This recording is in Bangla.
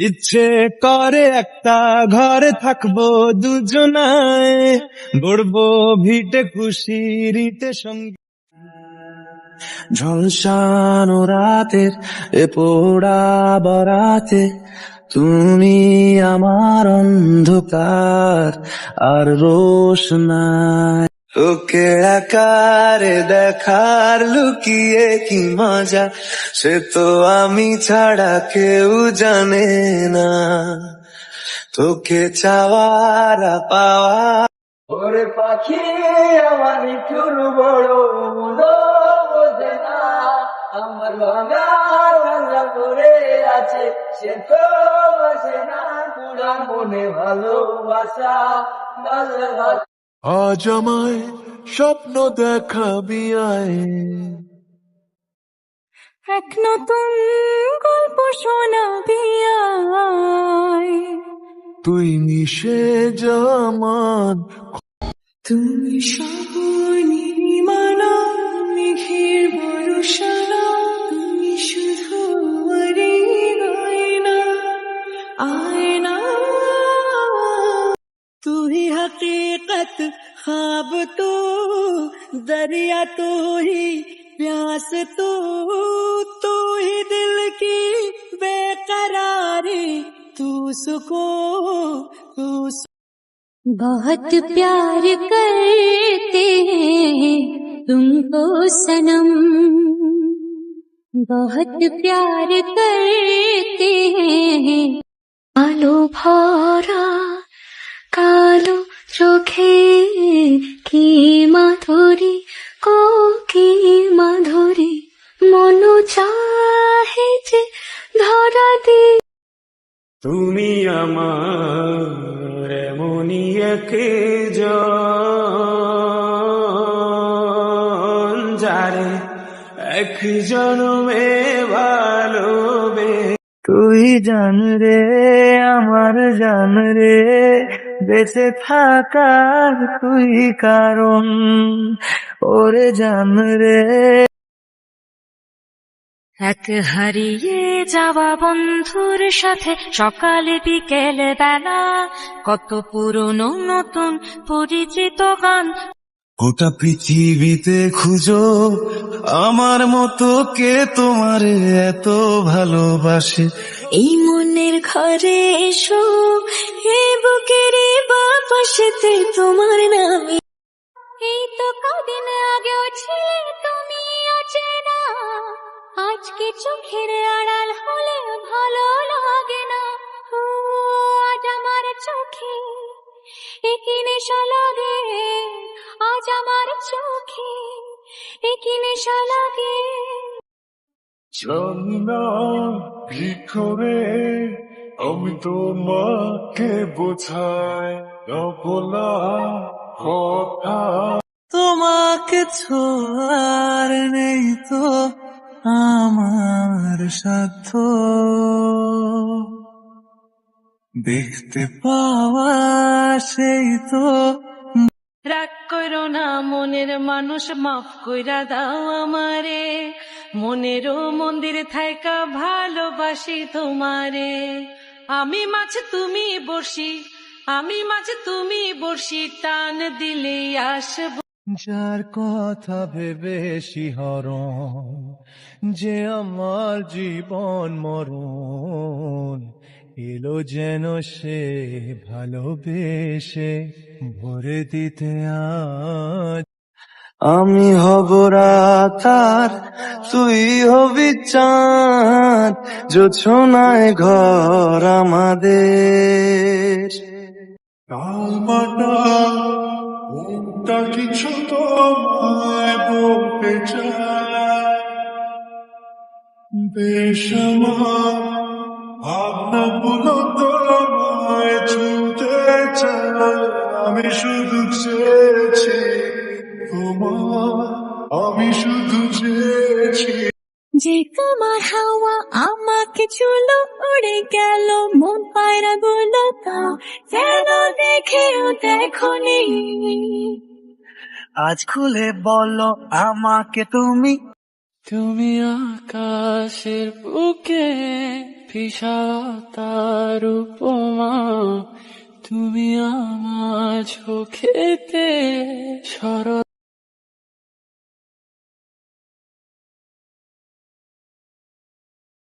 ইচ্ছে করে একটা ঘরে থাকবো দুজনায়, গড়বো ভিটে খুশিরিতে সঙ্গে। ঝলসানো রাতের এ পোড়া বরাতে তুমি আমার অন্ধকার আর রোশনাই। ওকে আকারে দেখার লুকিয়ে কি মজা, সে তো আমি ছাড়া কেউ জানে না। তোকে চাওয়ার পাওয়া ওরে পাখি আমার নিঠুর বড় মন বোঝে না, আমার ভাঙা ভাঙা করে আছে সে তো বাসে না, পুরা মনে ভালোবাসা ভালোবাসা। আজ আমায় স্বপ্ন দেখাবি আয়, এক নতুন গল্প শোনাবি আয়, তুই মিশে জামান। তুমি সবনির্মাণা মেঘের বরসানা, তুমি শুধু আমারই গয়না আয়না। तू ही हकीकत ख्वाब तू दरिया, तू ही प्यास तू ही दिल की बेकरारी, तू सुकून। बहुत प्यार करते हैं तुमको सनम, बहुत प्यार करते हैं। आलो भरा কালো চোখে কি মাধুরী, কো কি মাধুরী, মন চাহে যে ধরা দি। তুমি আমার এমনই একজন, যারে এক জন্মে ভালোবে। তুই জান রে আমার জান রে, বেঁচে থাকার তুই কারণ, ওরে জান রে। এক হারিয়ে যাওয়া বন্ধুর সাথে সকালে বিকেলে বেলা, কত পুরনো নতুন পরিচিত গান। গোটা পৃথিবীতে খুঁজো আমার মতো কে তোমার এত ভালোবাসে। এই মনের ঘরে এসো, এই বুকের বাপাশেতে তোমার নামে। এই তো কদিন আগেও ছিলে তুমি অচেনা, আজকে চোখের আড়াল হলে ভালো লাগে না। ও আজ আমার চোখে একই নেশা লাগে, আজ আমার চোখে একই নেশা লাগে। জানা ভিতরে আমি তোমাকে বোঝাই না বলা কথা, তোমাকে ছোঁয়ার নেই তো আমার সাধ্য, দেখতে পাওয়া সেই তো। রাগ করো না মনের মানুষ, মাফ কইরা দাও আমারে, মনেরও মন্দির থাইকা ভালোবাসি তোমারে। আমি মাছ তুমি বর্ষি, আমি মাছ তুমি বর্ষি, টান দিলেই আসব। যার কথা ভেবে শিহরণ, যে আমার জীবন মরণ, এলো যেন সে ভালোবেসে ভরে দিতে আজ। আমি হব রাত আর তুই হবি চাঁদ, জোছনায় ঘর আমাদের। তালমাটা মনটা কিছু তোমায় বলতে চায়, বেশ আমার ভাবনাগুলো তোমায় ছুঁতে চায়। আমি শুধু চেয়েছি তোমার, আমি শুধু চেয়েছি। যে তোমার হাওয়া আমাকে চুলো উড়ে গেল, মন পায়রা গুলো তা যেন দেখেও দেখনি। আজ খুলে বলো আমাকে তুমি, তুমি আকাশের বুকে বিষাদার উপমা তুমি আমার চোখেতে সরল